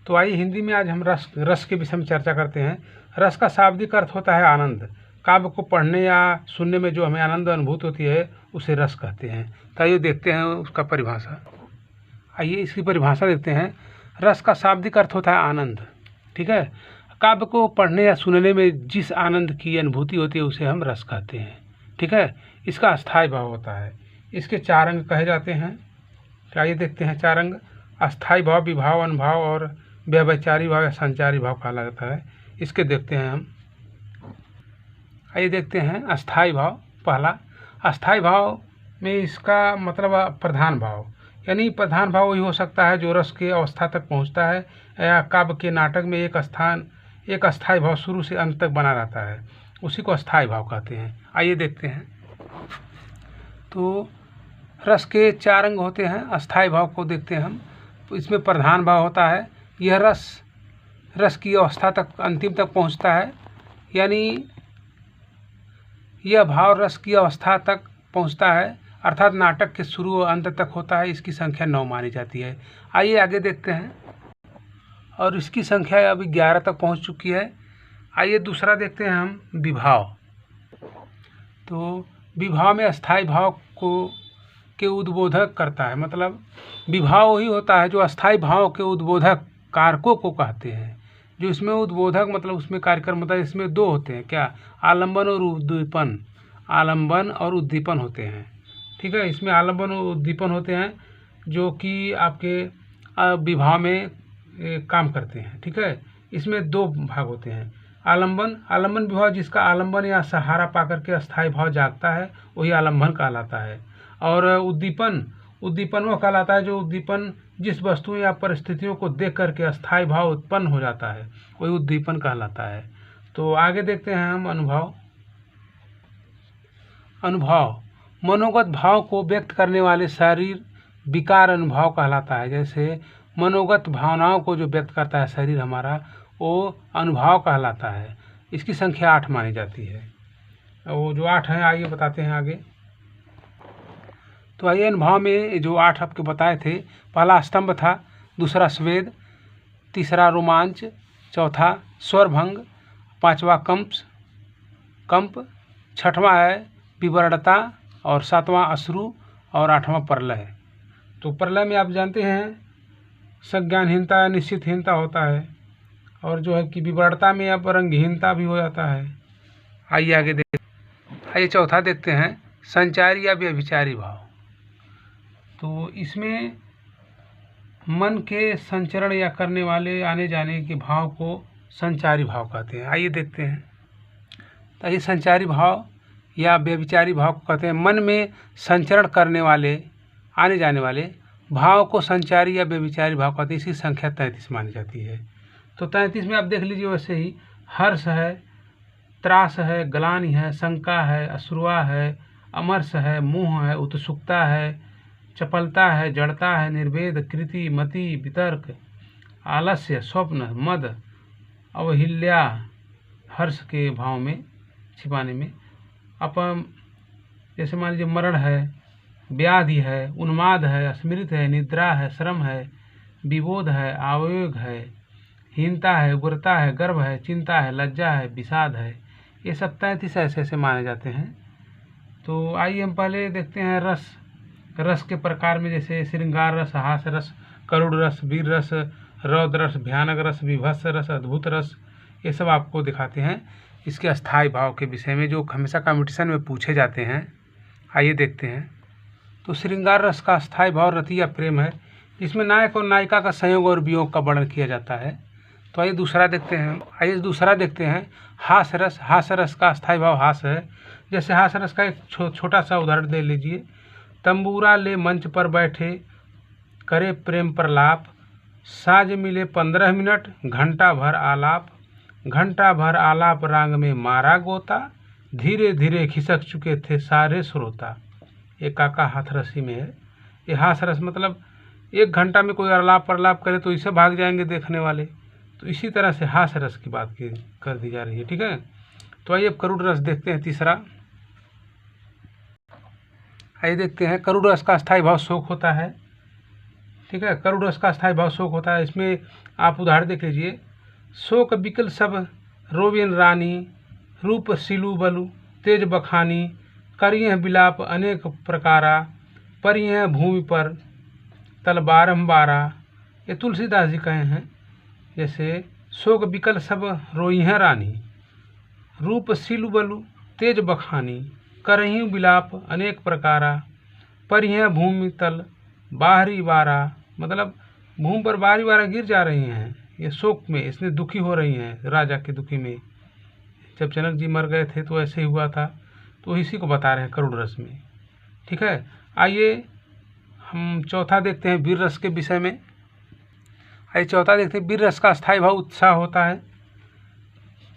तो आइए हिंदी में आज हम रस के विषय में चर्चा करते हैं। रस का शाब्दिक अर्थ होता है आनंद। काव्य को पढ़ने या सुनने में जो हमें आनंद अनुभूत होती है उसे रस कहते हैं। तो आइए देखते हैं उसका परिभाषा। आइए इसकी परिभाषा देखते हैं। रस का शाब्दिक अर्थ होता है आनंद। ठीक है, काव्य को पढ़ने या सुनने में जिस आनंद की अनुभूति होती है उसे हम रस कहते हैं। ठीक है, इसका अस्थायी भाव होता है। इसके 4 अंग कहे जाते हैं। तो आइए देखते हैं 4 अंग। अस्थायी भाव, विभाव, अनुभाव और व्यभिचारी भाव या संचारी भाव कहा जाता है। इसके देखते हैं हम। आइए देखते हैं अस्थायी भाव। पहला, अस्थायी भाव में इसका मतलब प्रधान भाव, यानी प्रधान भाव वही हो सकता है जो रस के अवस्था तक पहुंचता है या काव्य के नाटक में एक अस्थायी भाव शुरू से अंत तक बना रहता है, उसी को अस्थायी भाव कहते हैं। आइए देखते हैं। तो रस के 4 अंग होते हैं। अस्थायी भाव को देखते हैं हम। इसमें प्रधान भाव होता है। यह रस की अवस्था तक अंतिम तक पहुंचता है, यानी यह भाव रस की अवस्था तक पहुंचता है, अर्थात नाटक के शुरू और अंत तक होता है। इसकी संख्या 9 मानी जाती है। आइए आगे देखते हैं। और इसकी संख्या अभी 11 तक पहुंच चुकी है। आइए दूसरा देखते हैं हम, विभाव। तो विभाव में अस्थायी भाव के उद्बोधक करता है। मतलब विभाव वही होता है जो अस्थायी भाव के उद्बोधक कारकों को कहते हैं। जो इसमें उद्बोधक मतलब उसमें कार्यक्रम होता है। इसमें 2 होते हैं, क्या? आलंबन और उद्दीपन। आलंबन और उद्दीपन होते हैं। ठीक है, इसमें आलंबन और उद्दीपन होते हैं जो कि आपके विभाव में काम करते हैं। ठीक है, इसमें 2 भाग होते हैं। आलंबन विभाव जिसका आलंबन या सहारा पाकर के अस्थायी भाव जागता है वही आलंबन कहलाता है। और उद्दीपन वो कहलाता है जो उद्दीपन जिस वस्तु या परिस्थितियों को देख करके अस्थायी भाव उत्पन्न हो जाता है वही उद्दीपन कहलाता है। तो आगे देखते हैं हम अनुभव मनोगत भाव को व्यक्त करने वाले शरीर विकार अनुभव कहलाता है। जैसे मनोगत भावनाओं को जो व्यक्त करता है शरीर हमारा, वो अनुभव कहलाता है। इसकी संख्या 8 मानी जाती है। वो जो 8 हैं आइए बताते हैं आगे। तो आइए अनुभव में जो 8 आपके बताए थे, पहला स्तंभ था, दूसरा स्वेद, तीसरा रोमांच, चौथा स्वरभंग, 5वां कंप, 6वां है विवरणता और 7वां अश्रु और 8वां प्रलय। तो प्रलय में आप जानते हैं संज्ञानहीनता या निश्चितहीनता होता है, और जो है कि विवरणता में अब रंगहीनता भी हो जाता है। आइए आगे आइए चौथा देखते हैं, संचारी या व्यभिचारी भाव। तो इसमें मन के संचरण या करने वाले आने जाने के भाव को संचारी भाव कहते हैं। आइए देखते हैं। तो ये संचारी भाव या व्यभिचारी भाव को कहते हैं। मन में संचरण करने वाले आने जाने वाले भाव को संचारी या व्यभिचारी भाव कहते हैं। इसकी संख्या 33 मानी जाती है। तो 33 में आप देख लीजिए, वैसे ही हर्ष है, त्रास है, ग्लानि है, शंका है, अश्रुआ है, अमर्ष है, मोह है, उत्सुकता है, चपलता है, जड़ता है, निर्वेद, कृति, मति, वितर्क, आलस्य, स्वप्न, मद, अवहिल्या, हर्ष के भाव में छिपाने में, अपन जैसे मान लीजिए मरण है, व्याधि है, उन्माद है, स्मृत है, निद्रा है, श्रम है, विबोध है, आवेग है, हीनता है, उग्रता है, गर्व है, चिंता है, लज्जा है, विषाद है। ये सब 33 ऐसे माने जाते हैं। तो आइए हम पहले देखते हैं रस के प्रकार में, जैसे श्रृंगार रस, हास्य रस, करुण रस, वीर रस, रौद्र रस, भयानक रस, विभत्स रस, अद्भुत रस, ये सब आपको दिखाते हैं इसके अस्थायी भाव के विषय में जो हमेशा कॉम्पिटिशन में पूछे जाते हैं। आइए देखते हैं। तो श्रृंगार रस का अस्थायी भाव रति या प्रेम है, जिसमें नायक और नायिका का संयोग और वियोग का वर्णन किया जाता है। तो आइए दूसरा देखते हैं हास्य रस का अस्थायी भाव हास्य है। जैसे हास्य रस का एक छोटा सा उदाहरण दे लीजिए। तंबूरा ले मंच पर बैठे करे प्रेम प्रलाप, साज मिले 15 मिनट, घंटा भर आलाप रांग में मारा गोता, धीरे धीरे खिसक चुके थे सारे श्रोता। ये काका हाथरसी में है। ये हास्य रस मतलब 1 घंटा में कोई आलाप प्रलाप करे तो इसे भाग जाएंगे देखने वाले। तो इसी तरह से हास्य रस की बात कर दी जा रही है। ठीक है, तो आइए अब करुण रस देखते हैं तीसरा। आइए देखते हैं। करुण रस का अस्थायी भाव शोक होता है। ठीक है। करुण रस का अस्थाई भाव शोक होता है। इसमें आप उदाहरण देख लीजिए। शोक बिकल सब रोवेन रानी, रूप सिलु बलु तेज बखानी, करियह बिलाप अनेक प्रकारा, परियह भूमि पर तल बारंबारा। ये तुलसीदास जी कहे हैं। जैसे शोक बिकल सब रोइह रानी, रूप सिलु बलु तेज बखानी, करहिं बिलाप अनेक प्रकारा, परियह भूमि तल बाहरी बारा। मतलब भूमि पर बारी बारा गिर जा रही हैं, ये शोक में, इसने दुखी हो रही हैं राजा के दुखी में। जब जनक जी मर गए थे तो ऐसे ही हुआ था, तो इसी को बता रहे हैं करुण रस में। ठीक है। आइए हम चौथा देखते हैं वीर रस के विषय में। आइए चौथा देखते हैं। वीर रस का अस्थाई भाव उत्साह होता है,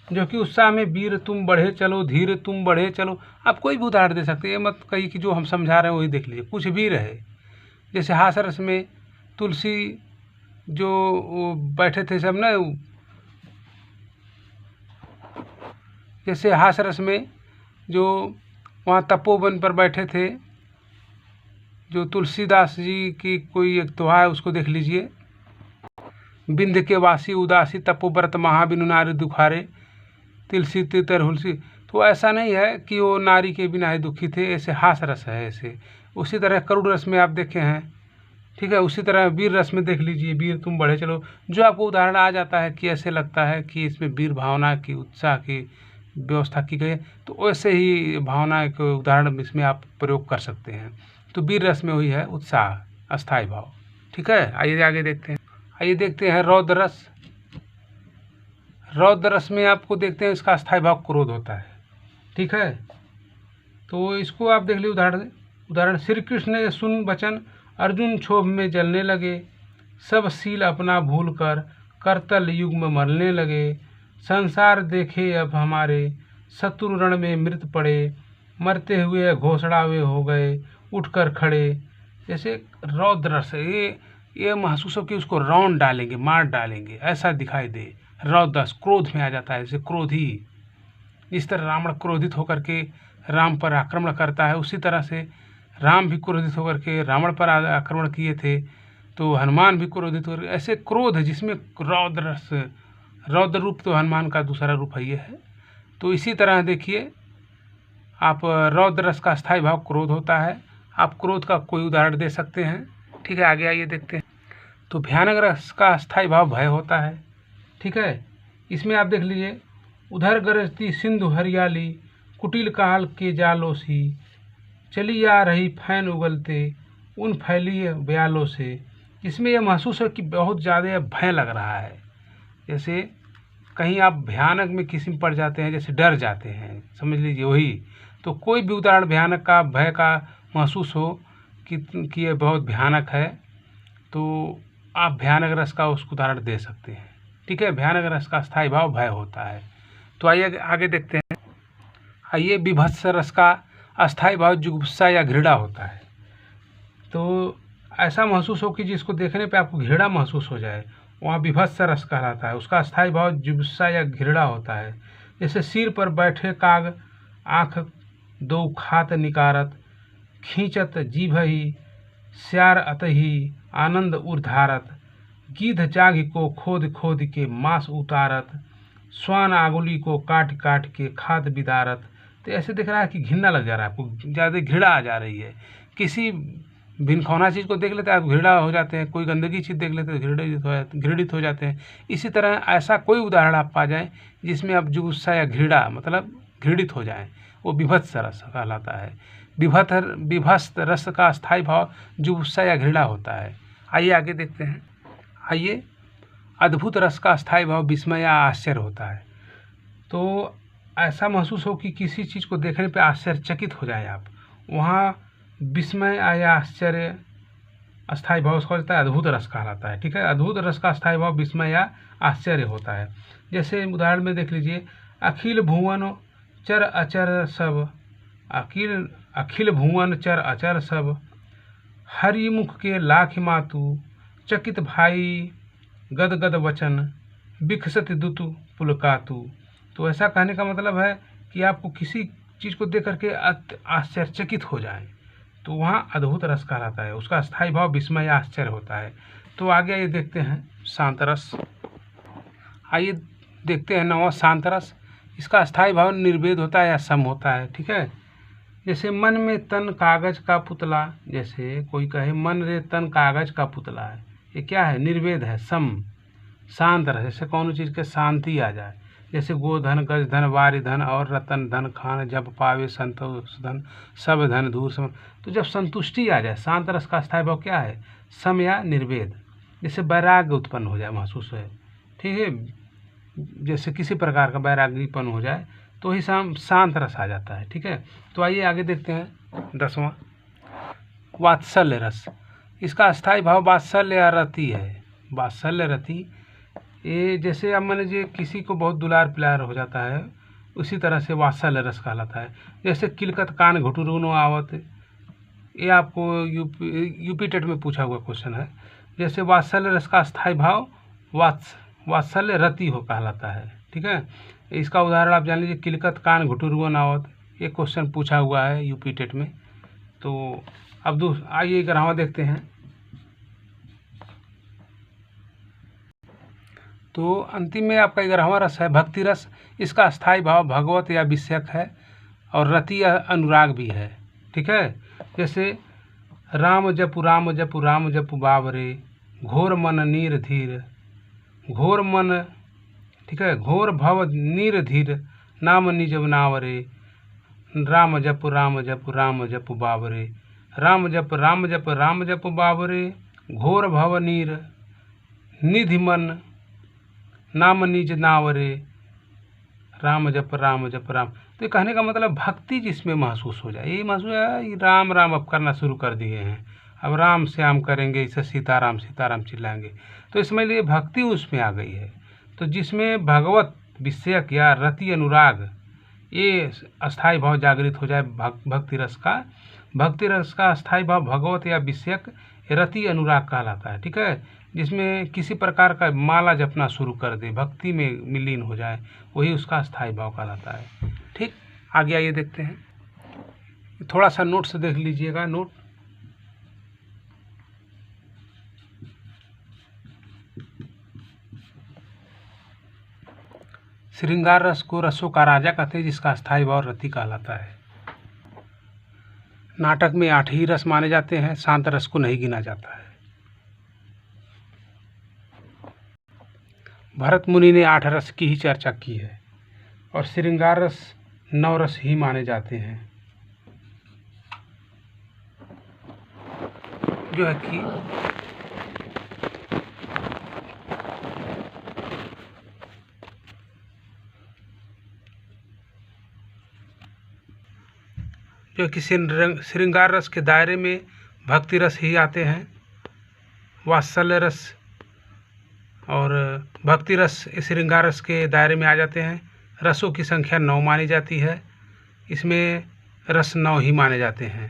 जो कि उत्साह में वीर तुम बढ़े चलो, धीर तुम बढ़े चलो। आप कोई भी उदाहरण दे सकते हैं, ये मत कहिए कि जो हम समझा रहे हैं वही देख लीजिए, कुछ भी रहे। जैसे हास रस में तुलसी जो बैठे थे सब ना, जैसे हास रस में जो वहाँ तपोवन पर बैठे थे, जो तुलसीदास जी की कोई एक दोहा है, उसको देख लीजिए। बिंद के वासी उदासी तपोव्रत महाबिनु नारी दुखारे, तिलसी तितर हुलसी। तो ऐसा नहीं है कि वो नारी के बिना ही दुखी थे, ऐसे हास रस है ऐसे। उसी तरह करुण रस में आप देखे हैं। ठीक है। उसी तरह वीर रस में देख लीजिए, वीर तुम बढ़े चलो। जो आपको उदाहरण आ जाता है कि ऐसे लगता है कि इसमें वीर भावना की, उत्साह की व्यवस्था की गई है, तो वैसे ही भावना के उदाहरण इसमें आप प्रयोग कर सकते हैं। तो वीर रस में वही है उत्साह, अस्थाई भाव। ठीक है। आइए आगे देखते हैं। आइए देखते हैं रौद्र रस। रौद्र रस में आपको देखते हैं इसका अस्थाई भाव क्रोध होता है। ठीक है। तो इसको आप देख लीजिए उदाहरण। श्री कृष्ण ने सुन वचन, अर्जुन क्षोभ में जलने लगे, सब सील अपना भूल कर करतल युग में मरने लगे। संसार देखे अब हमारे, शत्रु रण में मृत पड़े, मरते हुए घोषणा वे हो गए, उठकर खड़े। जैसे रौद्र रस, ये महसूस हो कि उसको रौंद डालेंगे, मार डालेंगे, ऐसा दिखाई दे। रौद्र रस क्रोध में आ जाता है, जैसे क्रोधी। इस तरह रावण क्रोधित होकर के राम पर आक्रमण करता है, उसी तरह से राम भी क्रोधित होकर के रावण पर आक्रमण किए थे, तो हनुमान भी क्रोधित होकर, ऐसे क्रोध जिसमें रौद्र रस, रौद्र रूप तो हनुमान का दूसरा रूप है ये है। तो इसी तरह देखिए आप रौद्र रस का अस्थाई भाव क्रोध होता है। आप क्रोध का कोई उदाहरण दे सकते हैं। ठीक है। आगे आइए देखते हैं। तो भयानक रस का अस्थाई भाव भय होता है। ठीक है। इसमें आप देख लीजिए। उधर गरजती सिंधु हरियाली, कुटिल काल के जालों सी, चली आ रही फैन उगलते उन फैली ब्यालों से। इसमें यह महसूस है कि बहुत ज़्यादा भय लग रहा है। जैसे कहीं आप भयानक में किसी में पड़ जाते हैं, जैसे डर जाते हैं, समझ लीजिए वही। तो कोई भी उदाहरण भयानक का, भय का महसूस हो कि ये बहुत भयानक है, तो आप भयानक रस का उसको उदाहरण दे सकते हैं। ठीक है। भयानक रस का स्थायी भाव भय होता है। तो आइए आगे देखते हैं। आइए विभत्स रस का अस्थाई भाव जुगुप्सा या घृणा होता है। तो ऐसा महसूस हो कि जिसको देखने पे आपको घृणा महसूस हो जाए, वहाँ विभत्स रस कहलाता है। उसका अस्थाई भाव जुगुप्सा या घृणा होता है। जैसे सिर पर बैठे काग, आँख दो खात निकारत, खींचत जीभहि श्यार अतहि आनंद उर्धारत, गिद्ध जाघ को खोद खोद के मांस उतारत, स्वान आगुली को काट काट के खाद बिदारत। तो ऐसे दिख रहा है कि घृणा लग जा रहा है, आपको ज़्यादा घृणा आ जा रही है। किसी भिनखौना चीज़ को देख लेते हैं आप घृणा हो जाते हैं, कोई गंदगी चीज़ देख लेते हैं घृणित हो जाते हैं। इसी तरह ऐसा कोई उदाहरण आप पा जाएं जिसमें आप जुगुप्सा या घृणा मतलब घृणित हो जाएं, वो विभत्स रस कहलाता है। विभत्स रस का स्थायी भाव जुगुप्सा या घृणा होता है। आइए आगे देखते हैं। आइए अद्भुत रस का स्थायी भाव विस्मय या आश्चर्य होता है। तो ऐसा महसूस हो कि किसी चीज़ को देखने पे आश्चर्यचकित हो जाए आप, वहाँ विस्मय या आश्चर्य अस्थायी भाव उसका होता है, अद्भुत रस कहलाता है। ठीक है। अद्भुत रस का अस्थायी भाव विस्मय या आश्चर्य होता है। जैसे उदाहरण में देख लीजिए। अखिल भुवन चर अचर सब, अखिल भुवन चर अचर सब, हरिमुख के लाख मातु, चकित भाई गद गद वचन, बिखसत दुतु पुलकातु। तो ऐसा कहने का मतलब है कि आपको किसी चीज़ को देख करके आश्चर्यचकित हो जाए तो वहाँ अद्भुत रस कहलाता है। उसका स्थायी भाव विस्मय या आश्चर्य होता है। तो आगे ये देखते हैं शांत रस। आइए देखते हैं 9वां शांत रस। इसका स्थायी भाव निर्वेद होता है या सम होता है। ठीक है, जैसे मन में तन कागज का पुतला, जैसे कोई कहे मन रे तन कागज का पुतला है, ये क्या है? निर्वेद है, सम शांत रस। जैसे कौन चीज़ के शांति आ जाए, जैसे गोधन गज धन वारि धन और रतन धन खान जब पावे संतोष धन सब धन दूर सम। तो जब संतुष्टि आ जाए, शांत रस का स्थायी भाव क्या है? सम या निर्वेद। जैसे वैराग्य उत्पन्न हो जाए, महसूस है, ठीक है, जैसे किसी प्रकार का वैराग्यपन हो जाए तो ही शांत रस आ जाता है। ठीक है, तो आइए आगे देखते हैं 10वां वात्सल्य रस। इसका स्थायी भाव वात्सल्य या रति है। वात्सल्य रति, ये जैसे अब मान लीजिए किसी को बहुत दुलार प्यार हो जाता है, उसी तरह से वात्सल्य रस कहलाता है। जैसे किलकत कान घुटुरुनो आवत, ये आपको यूपी टेट में पूछा हुआ क्वेश्चन है। जैसे वात्सल्य रस का स्थायी भाव वात्सल्य रति हो कहलाता है। ठीक है, इसका उदाहरण आप जान लीजिए, किलकत कान घुटुरुओ नावत, ये क्वेश्चन पूछा हुआ है यूपी टेट में। तो अब आइए 11वां देखते हैं। तो अंतिम में आपका 11वां रस है भक्ति रस। इसका स्थायी भाव भगवत या विषयक है और रति या अनुराग भी है। ठीक है, जैसे राम जपु राम जपु राम जपु बाबरे, घोर मन नीर धीर, घोर मन, ठीक है, घोर भव नीर धीर, नाम निज नावरे, राम जपु राम जपु राम जपु बाबरे, राम जप राम जप राम जप बाबरे, घोर भव नीर निधि मन, नाम निज नावरे, राम जप राम जप राम। तो कहने का मतलब भक्ति जिसमें महसूस हो जाए, ये महसूस है राम राम अब करना शुरू कर दिए हैं, अब राम श्याम करेंगे, इसे सीताराम सीताराम चिल्लाएंगे, तो इसमें लिए भक्ति उसमें आ गई है। तो जिसमें भगवत विषयक या रति अनुराग ये अस्थायी भाव जागृत हो जाए भक्ति रस का अस्थायी भाव भगवत या विषयक रति अनुराग कहलाता है। ठीक है, जिसमें किसी प्रकार का माला जपना शुरू कर दे, भक्ति में विलीन हो जाए, वही उसका अस्थायी भाव कहलाता है। ठीक, आगे आइए देखते हैं, थोड़ा सा नोट से देख लीजिएगा। नोट, श्रृंगार रस को रसों का राजा कहते हैं, जिसका स्थायी भाव रति कहलाता है। नाटक में 8 ही रस माने जाते हैं, शांत रस को नहीं गिना जाता है। भरत मुनि ने 8 रस की ही चर्चा की है और श्रृंगार रस 9 रस ही माने जाते हैं, जो है कि श्रृंगार रस के दायरे में भक्ति रस ही आते हैं। वात्सल्य रस और भक्ति रस श्रृंगार रस के दायरे में आ जाते हैं। रसों की संख्या 9 मानी जाती है, इसमें रस 9 ही माने जाते हैं।